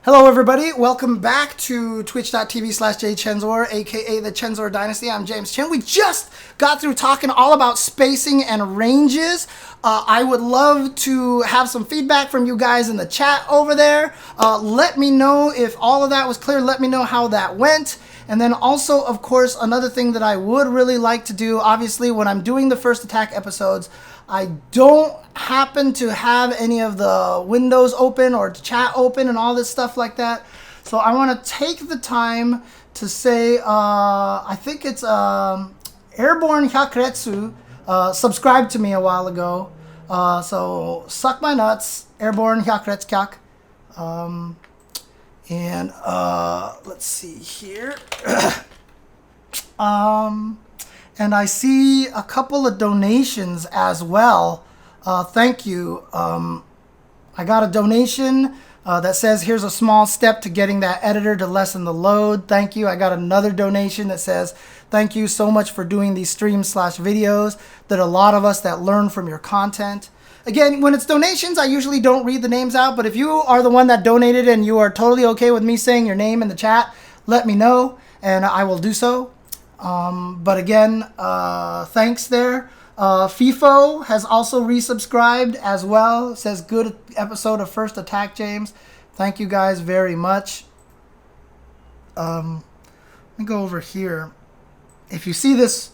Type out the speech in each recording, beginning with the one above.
Hello everybody, welcome back to twitch.tv/jchensor, aka the Chensor Dynasty. I'm James Chen. We just got through talking all about spacing and ranges. I would love to have some feedback from you guys in the chat over there. Let me know if all of that was clear. Let me know how that went. And then also, of course, another thing that I would really like to do, obviously, when I'm doing the first attack episodes, I don't happen to have any of the windows open or chat open and all this stuff like that. So I want to take the time to say, I think it's Airborne Hyakuretsu subscribed to me a while ago. So suck my nuts, Airborne Hyakuretsu Kyak. And let's see here. And I see a couple of donations as well. Thank you. I got a donation that says, here's a small step to getting that editor to lessen the load. Thank you. I got another donation that says, thank you so much for doing these streams/videos. That a lot of us that learn from your content. Again, when it's donations, I usually don't read the names out. But if you are the one that donated and you are totally okay with me saying your name in the chat, let me know and I will do so. But again, thanks there. FIFO has also resubscribed as well. It says good episode of First Attack, James. Thank you guys very much. Let me go over here. If you see this,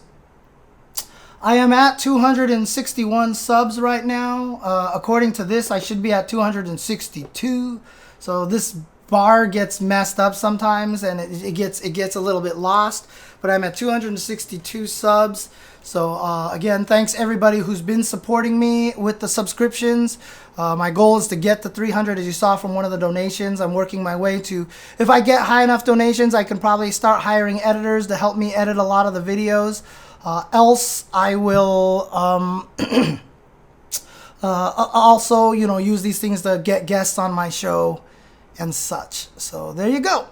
I am at 261 subs right now. According to this, I should be at 262. So this bar gets messed up sometimes and it gets a little bit lost. But I'm at 262 subs. So again, thanks everybody who's been supporting me with the subscriptions. My goal is to get to 300, as you saw from one of the donations. I'm working my way to, if I get high enough donations, I can probably start hiring editors to help me edit a lot of the videos. Else I will also, use these things to get guests on my show and such. So there you go.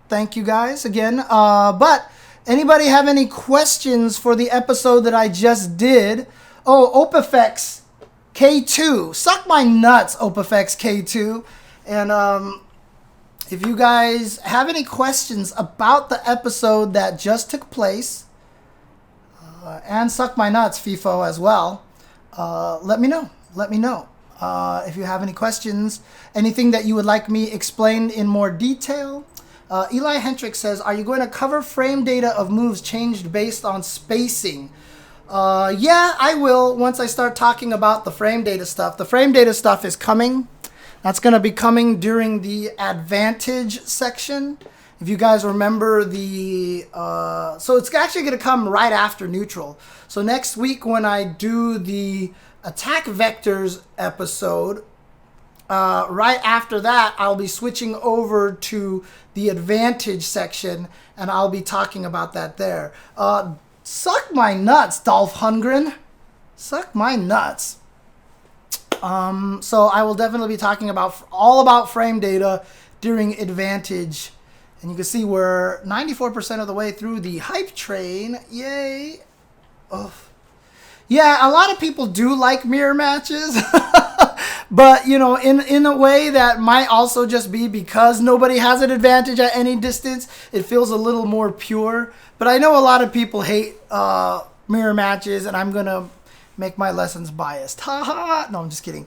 Thank you guys again. But anybody have any questions for the episode that I just did? Oh, Opifex K2. Suck my nuts, Opifex K2. And if you guys have any questions about the episode that just took place, and suck my nuts, FIFO, as well, let me know. Let me know. If you have any questions, anything that you would like me explained in more detail. Eli Hendricks says, are you going to cover frame data of moves changed based on spacing? Yeah, I will once I start talking about the frame data stuff. The frame data stuff is coming. That's going to be coming during the advantage section. If you guys remember so it's actually going to come right after neutral. So next week when I do the attack vectors episode, right after that, I'll be switching over to the advantage section, and I'll be talking about that there. Suck my nuts, Dolph Hungren. Suck my nuts. So I will definitely be talking all about frame data during advantage. And you can see we're 94% of the way through the hype train. Yay. Oh. Yeah, a lot of people do like mirror matches. But, in a way that might also just be because nobody has an advantage at any distance. It feels a little more pure. But I know a lot of people hate mirror matches, and I'm going to make my lessons biased. Ha ha! No, I'm just kidding.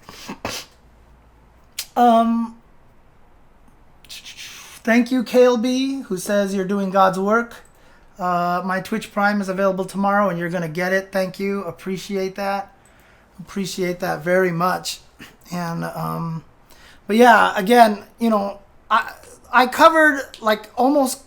Thank you, KLB, who says you're doing God's work. My Twitch Prime is available tomorrow, and you're going to get it. Thank you. Appreciate that. Appreciate that very much. And but yeah, again, I covered almost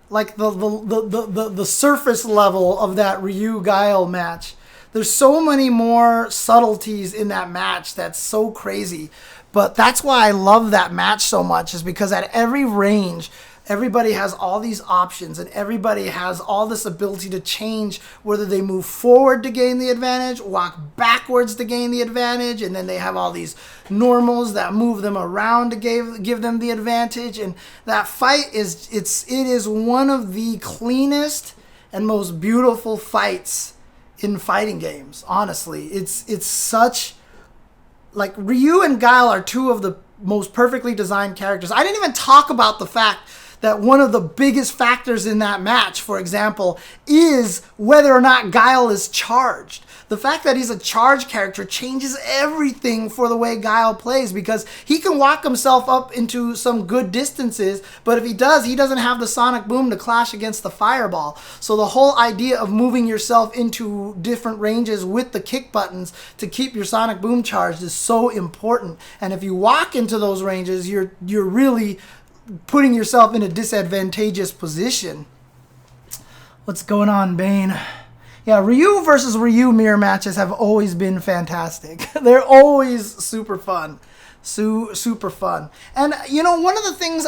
the surface level of that Ryu Guile match. There's so many more subtleties in that match that's so crazy. But that's why I love that match so much, is because at every range, everybody has all these options, and everybody has all this ability to change whether they move forward to gain the advantage, walk backwards to gain the advantage, and then they have all these normals that move them around to give them the advantage. And that fight it is one of the cleanest and most beautiful fights in fighting games. Honestly, it's such, Ryu and Guile are two of the most perfectly designed characters. I didn't even talk about the fact that one of the biggest factors in that match, for example, is whether or not Guile is charged. The fact that he's a charged character changes everything for the way Guile plays, because he can walk himself up into some good distances, but if he does, he doesn't have the sonic boom to clash against the fireball. So the whole idea of moving yourself into different ranges with the kick buttons to keep your sonic boom charged is so important. And if you walk into those ranges, you're really putting yourself in a disadvantageous position. What's going on, Bane? Yeah, Ryu versus Ryu mirror matches have always been fantastic. They're always super fun. Super fun. And, you know, one of the things,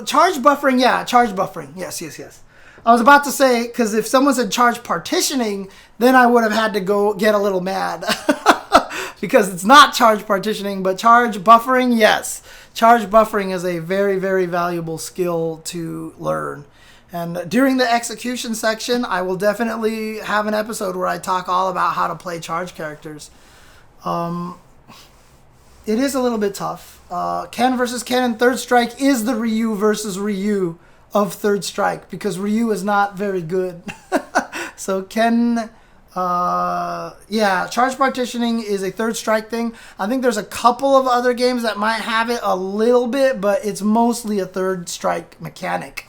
charge buffering, yeah, charge buffering. Yes. I was about to say, because if someone said charge partitioning, then I would have had to go get a little mad. Because it's not charge partitioning, but charge buffering, yes. Charge buffering is a very, very valuable skill to learn. And during the execution section, I will definitely have an episode where I talk all about how to play charge characters. It is a little bit tough. Ken versus Ken in Third Strike is the Ryu versus Ryu of Third Strike, because Ryu is not very good. So Ken... yeah, charge partitioning is a Third Strike thing. I think there's a couple of other games that might have it a little bit, but it's mostly a Third Strike mechanic.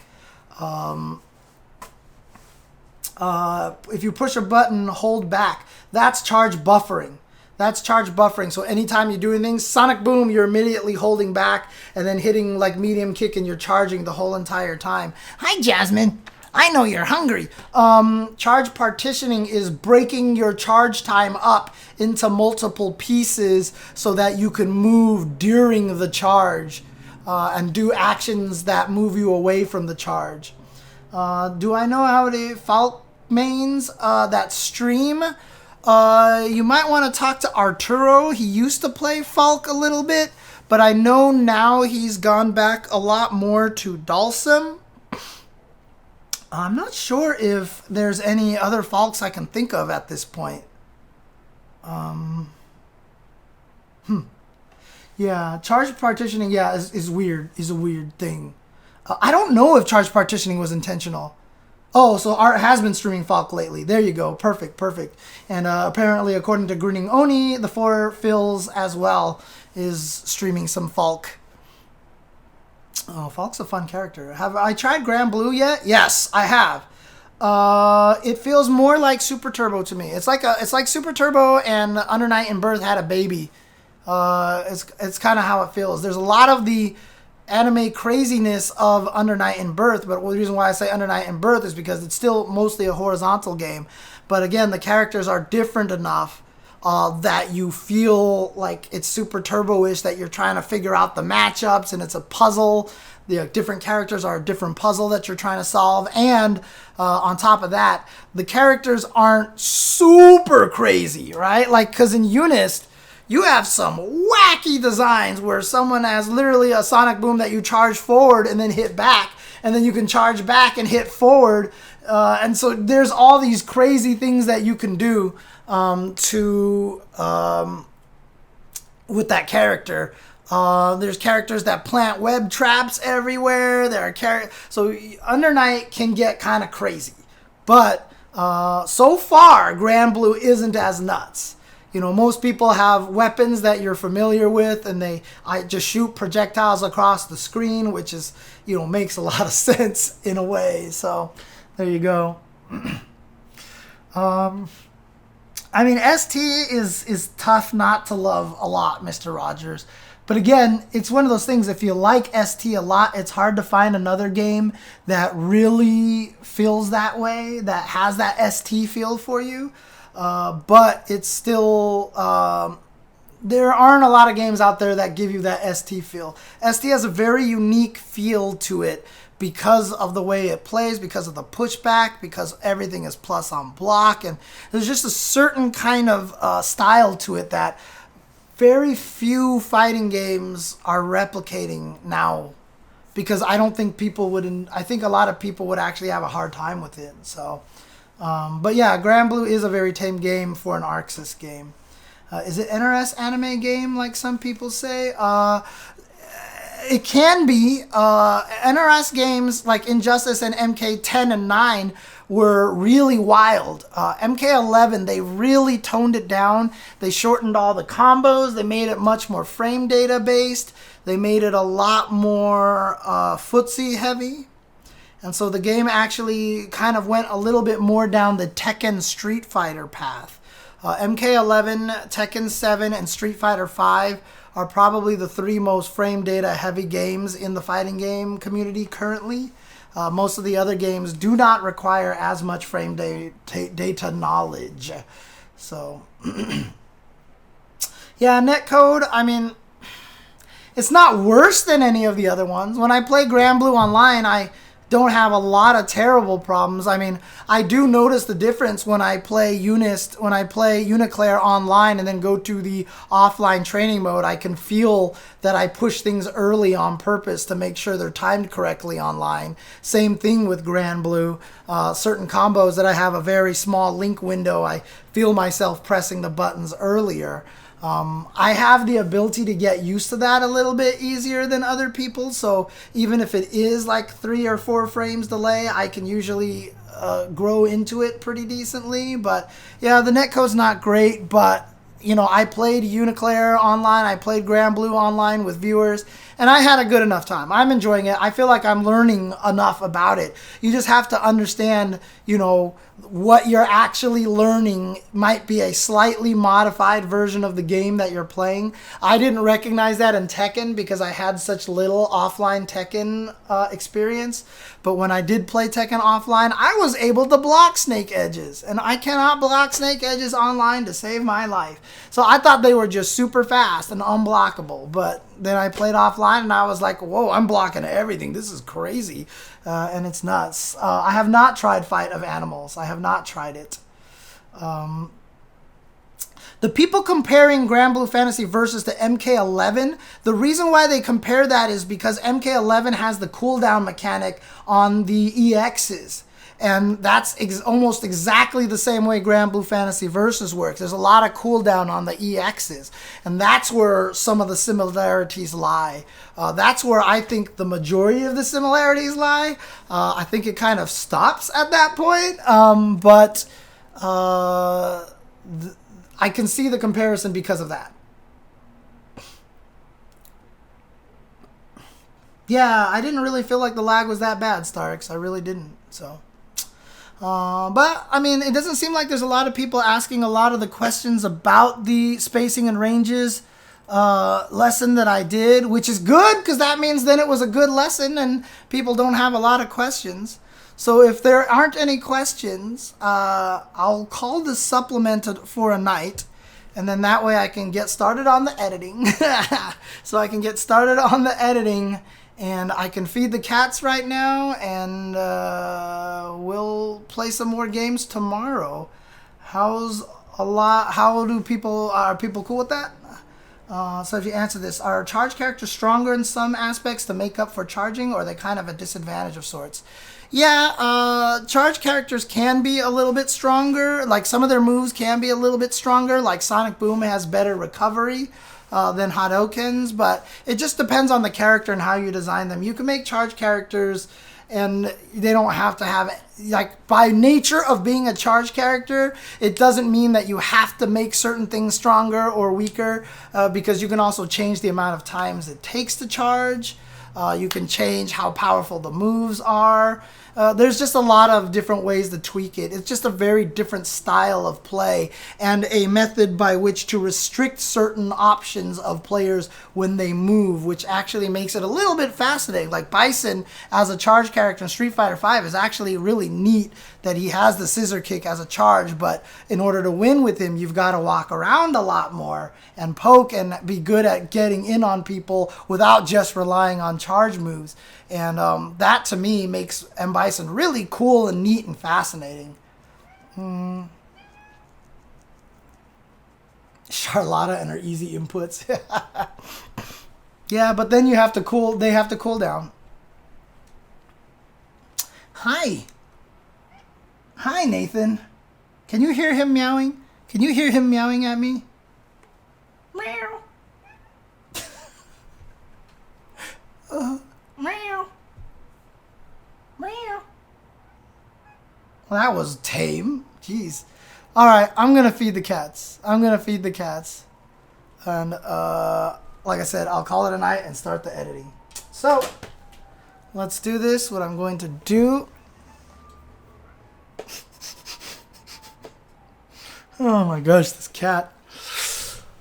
If you push a button, hold back. That's charge buffering. So anytime you're doing things, sonic boom, you're immediately holding back and then hitting like medium kick, and you're charging the whole entire time. Hi, Jasmine. I know you're hungry. Charge partitioning is breaking your charge time up into multiple pieces so that you can move during the charge and do actions that move you away from the charge. Do I know how to Falk mains that stream? You might want to talk to Arturo. He used to play Falk a little bit, but I know now he's gone back a lot more to Dalsum. I'm not sure if there's any other Falks I can think of at this point. Yeah, charge partitioning, yeah, is weird. Is a weird thing. I don't know if charge partitioning was intentional. Oh, so Art has been streaming Falk lately. There you go. Perfect. And apparently, according to Grinning Oni, the 4 Phils as well is streaming some Falk. Oh, Falk's a fun character. Have I tried Grand Blue yet? Yes, I have. It feels more like Super Turbo to me. It's like Super Turbo and Under Night in Birth had a baby. It's kind of how it feels. There's a lot of the anime craziness of Under Night in Birth, but the reason why I say Under Night in Birth is because it's still mostly a horizontal game. But again, the characters are different enough that you feel like it's Super Turbo-ish, that you're trying to figure out the matchups, and it's a puzzle. The different characters are a different puzzle that you're trying to solve. And on top of that, the characters aren't super crazy, right? Like, because in Unist, you have some wacky designs where someone has literally a sonic boom that you charge forward and then hit back, and then you can charge back and hit forward. And so there's all these crazy things that you can do with that character. There's characters that plant web traps everywhere. There are so Under Night can get kind of crazy, but so far Grand Blue isn't as nuts. You know, most people have weapons that you're familiar with, and I just shoot projectiles across the screen, which is, you know, makes a lot of sense in a way. So there you go. I mean, ST is tough not to love a lot, Mr. Rogers. But again, it's one of those things, if you like ST a lot, it's hard to find another game that really feels that way, that has that ST feel for you. But it's still, there aren't a lot of games out there that give you that ST feel. ST has a very unique feel to it because of the way it plays, because of the pushback, because everything is plus on block, and there's just a certain kind of style to it that very few fighting games are replicating now, because I don't think people would, I think a lot of people would actually have a hard time with it. So, but yeah, Grand Blue is a very tame game for an Arxis game. Is it NRS anime game like some people say? It can be. NRS games like Injustice and MK10 and 9 were really wild. MK11, they really toned it down. They shortened all the combos. They made it much more frame data based. They made it a lot more footsie heavy. And so the game actually kind of went a little bit more down the Tekken Street Fighter path. MK11, Tekken 7, and Street Fighter 5 are probably the 3 most frame data heavy games in the fighting game community currently. Most of the other games do not require as much frame data knowledge. So, yeah, netcode, I mean, it's not worse than any of the other ones. When I play Grand Blue Online, I don't have a lot of terrible problems. I mean, I do notice the difference when I play Uniclair online and then go to the offline training mode. I can feel that I push things early on purpose to make sure they're timed correctly online. Same thing with Grand Blue. Certain combos that I have a very small link window, I feel myself pressing the buttons earlier. I have the ability to get used to that a little bit easier than other people. So even if it is like 3 or 4 frames delay, I can usually grow into it pretty decently. But yeah, the netcode's not great, but you know, I played Uniclair online, I played Grand Blue online with viewers, and I had a good enough time. I'm enjoying it. I feel like I'm learning enough about it. You just have to understand, you know, what you're actually learning might be a slightly modified version of the game that you're playing. I didn't recognize that in Tekken because I had such little offline Tekken experience. But when I did play Tekken offline, I was able to block snake edges. And I cannot block snake edges online to save my life. So I thought they were just super fast and unblockable. But then I played offline and I was like, whoa, I'm blocking everything. This is crazy. And it's nuts. I have not tried Fight of Animals. I have not tried it. The people comparing Grand Blue Fantasy Versus to MK11, the reason why they compare that is because MK11 has the cooldown mechanic on the EXs. And that's almost exactly the same way Grand Blue Fantasy Versus works. There's a lot of cooldown on the EXs. And that's where some of the similarities lie. That's where I think the majority of the similarities lie. I think it kind of stops at that point. But I can see the comparison because of that. Yeah, I didn't really feel like the lag was that bad, Starks. I really didn't. So, but I mean, it doesn't seem like there's a lot of people asking a lot of the questions about the spacing and ranges lesson that I did, which is good because that means then it was a good lesson and people don't have a lot of questions. So if there aren't any questions, I'll call this supplemental for a night. And then that way I can get started on the editing. So I can get started on the editing. And I can feed the cats right now. And we'll play some more games tomorrow. Are people cool with that? So if you answer this, are charge characters stronger in some aspects to make up for charging, or are they kind of a disadvantage of sorts? Yeah, charge characters can be a little bit stronger. Like some of their moves can be a little bit stronger. Like Sonic Boom has better recovery than Hadokens, but it just depends on the character and how you design them. You can make charge characters and they don't have to have, like, by nature of being a charge character, it doesn't mean that you have to make certain things stronger or weaker, because you can also change the amount of times it takes to charge. You can change how powerful the moves are. There's just a lot of different ways to tweak it. It's just a very different style of play and a method by which to restrict certain options of players when they move, which actually makes it a little bit fascinating. Like Bison as a charge character in Street Fighter V is actually really neat that he has the scissor kick as a charge, but in order to win with him, you've got to walk around a lot more and poke and be good at getting in on people without just relying on charge moves. And that, to me, makes M. Bison really cool and neat and fascinating. Charlotta and her easy inputs. Yeah, but then they have to cool down. Hi, Nathan. Can you hear him meowing? Can you hear him meowing at me? Meow. Well, that was tame. Jeez. All right, I'm going to feed the cats. I'm going to feed the cats. And like I said, I'll call it a night and start the editing. So, let's do this. What I'm going to do... Oh my gosh, this cat.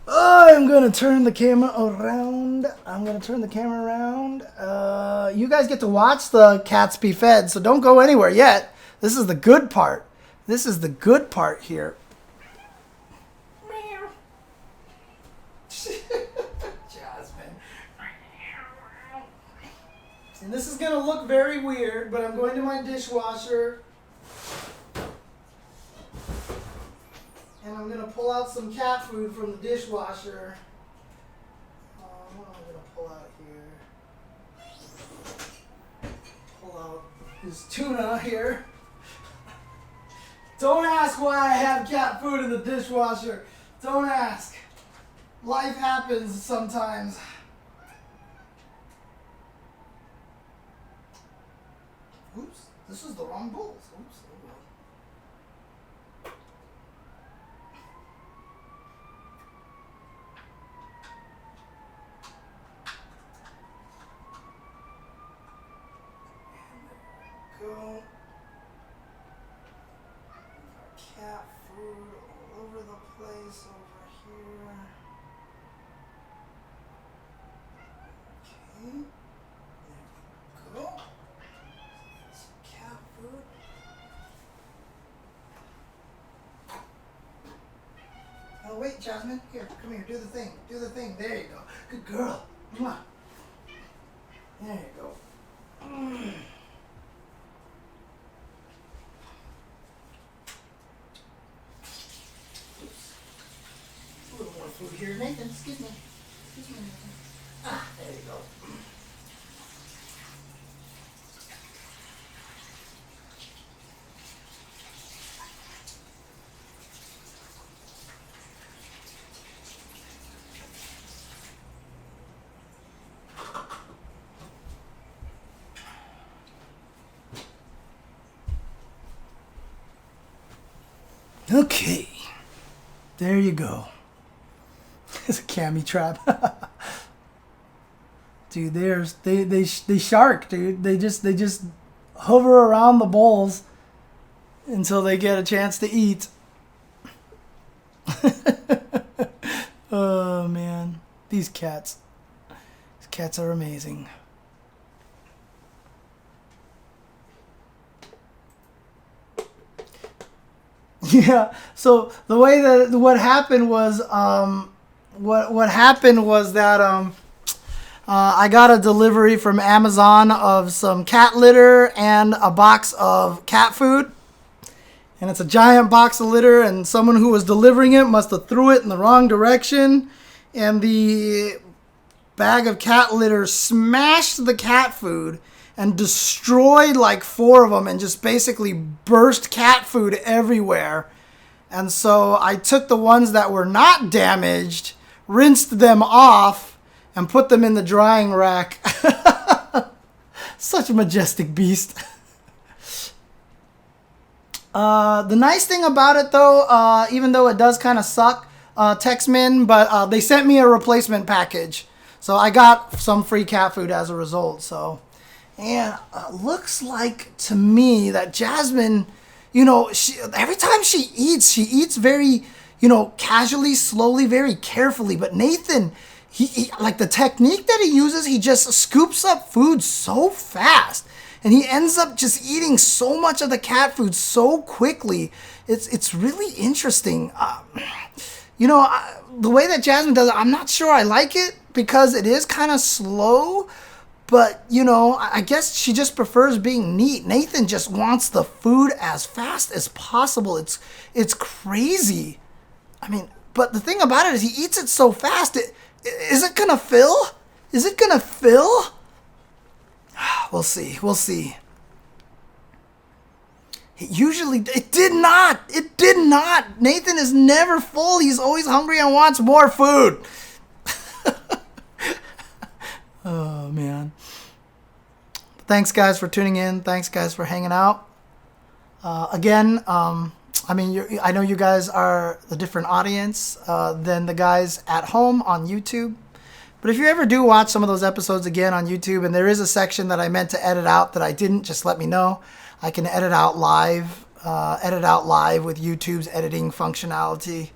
I'm going to turn the camera around. You guys get to watch the cats be fed, so don't go anywhere yet. This is the good part. This is the good part here. Jasmine. And this is going to look very weird, but I'm going to my dishwasher. And I'm going to pull out some cat food from the dishwasher. What am I going to pull out here? Pull out this tuna here. Don't ask why I have cat food in the dishwasher. Don't ask. Life happens sometimes. Oops, this is the wrong bowls. Oops. Go. Cat food all over the place over here. Okay. There we go. Some cat food. Oh wait, Jasmine. Here, come here. Do the thing. Do the thing. There you go. Good girl. Come on. There you go. A little more food here, Nathan. Excuse me. Excuse me, Nathan. Ah, there you go. Okay. There you go. It's a cami trap. Dude, they shark, dude. They just hover around the bowls until they get a chance to eat. Oh man, these cats are amazing. Yeah. So the way that what happened was what happened was that I got a delivery from Amazon of some cat litter and a box of cat food. And it's a giant box of litter, and someone who was delivering it must have threw it in the wrong direction, and the bag of cat litter smashed the cat food and destroyed like 4 of them and just basically burst cat food everywhere. And so I took the ones that were not damaged, rinsed them off, and put them in the drying rack. Such a majestic beast. The nice thing about it, though, even though it does kind of suck, Texmin, but they sent me a replacement package. So I got some free cat food as a result. So, and looks like to me that Jasmine, you know, every time she eats very, you know, casually, slowly, very carefully. But Nathan, he like the technique that he uses, he just scoops up food so fast. And he ends up just eating so much of the cat food so quickly. It's really interesting. You know, the way that Jasmine does it, I'm not sure I like it because it is kind of slow. But, you know, I guess she just prefers being neat. Nathan just wants the food as fast as possible. It's crazy. I mean, but the thing about it is he eats it so fast. Is it going to fill? Is it going to fill? We'll see. We'll see. It did not. It did not. Nathan is never full. He's always hungry and wants more food. Oh, man. Thanks, guys, for tuning in. Thanks, guys, for hanging out. Again, I mean, I know you guys are a different audience than the guys at home on YouTube. But if you ever do watch some of those episodes again on YouTube, and there is a section that I meant to edit out that I didn't, just let me know. I can edit out live with YouTube's editing functionality.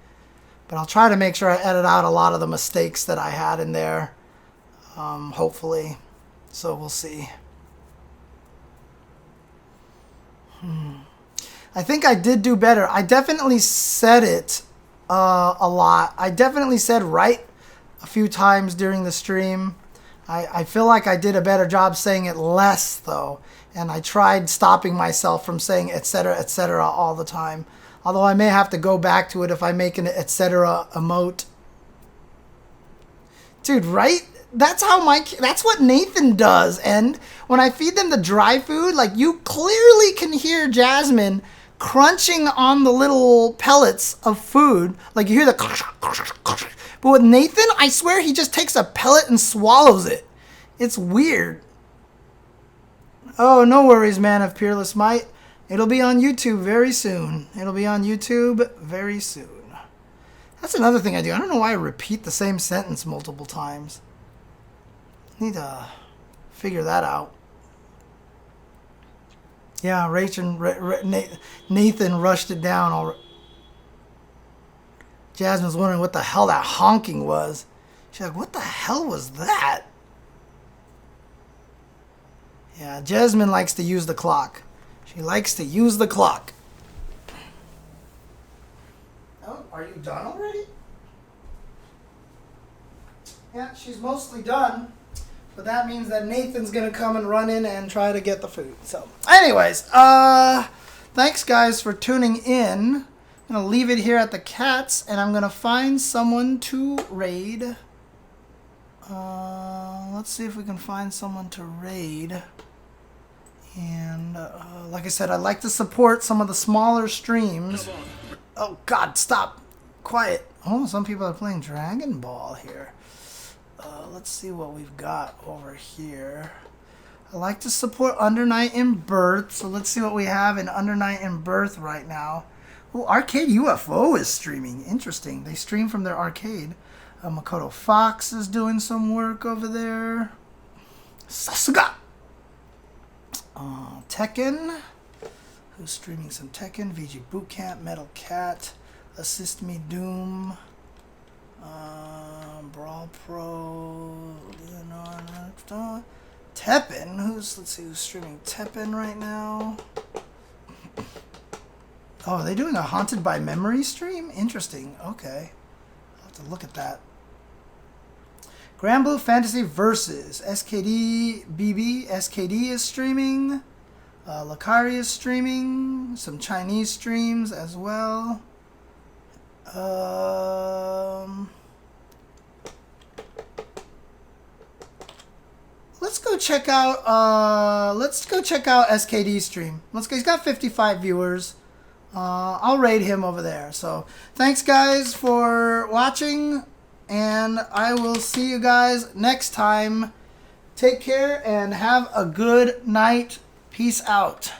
But I'll try to make sure I edit out a lot of the mistakes that I had in there, hopefully. So we'll see. I think I did do better. I definitely said it a lot. I definitely said right a few times during the stream. I feel like I did a better job saying it less, though. And I tried stopping myself from saying etc. all the time. Although I may have to go back to it if I make an etc. emote. Dude, right? That's what Nathan does. And when I feed them the dry food, like, you clearly can hear Jasmine crunching on the little pellets of food. Like, you hear the... But with Nathan, I swear he just takes a pellet and swallows it. It's weird. Oh, no worries, man of Peerless Might. It'll be on YouTube very soon. It'll be on YouTube very soon. That's another thing I do. I don't know why I repeat the same sentence multiple times. Need to figure that out. Yeah, Nathan rushed it down already. Jasmine's wondering what the hell that honking was. She's like, what the hell was that? Yeah, Jasmine likes to use the clock. She likes to use the clock. Oh, are you done already? Yeah, she's mostly done. But that means that Nathan's going to come and run in and try to get the food. So, anyways, thanks, guys, for tuning in. I'm going to leave it here at the cats, and I'm going to find someone to raid. Let's see if we can find someone to raid. And, like I said, I'd like to support some of the smaller streams. Oh, God, stop. Quiet. Oh, some people are playing Dragon Ball here. Let's see what we've got over here. I like to support Under Night in Birth, so let's see what we have in Under Night in Birth right now. Oh, Arcade UFO is streaming. Interesting. They stream from their arcade. Makoto Fox is doing some work over there. Sasuga! Tekken. Who's streaming some Tekken? VG Bootcamp, Metal Cat, Assist Me Doom, Brawl Pro, Leonardo, Teppen. Let's see who's streaming Teppen right now. Oh, are they doing a Haunted by Memory stream? Interesting. Okay. I'll have to look at that. Grand Blue Fantasy Versus. SKD BB. SKD is streaming. Lakari is streaming. Some Chinese streams as well. Let's go check out SKD's stream. He's got 55 viewers. I'll raid him over there. So thanks, guys, for watching, and I will see you guys next time. Take care and have a good night. Peace out.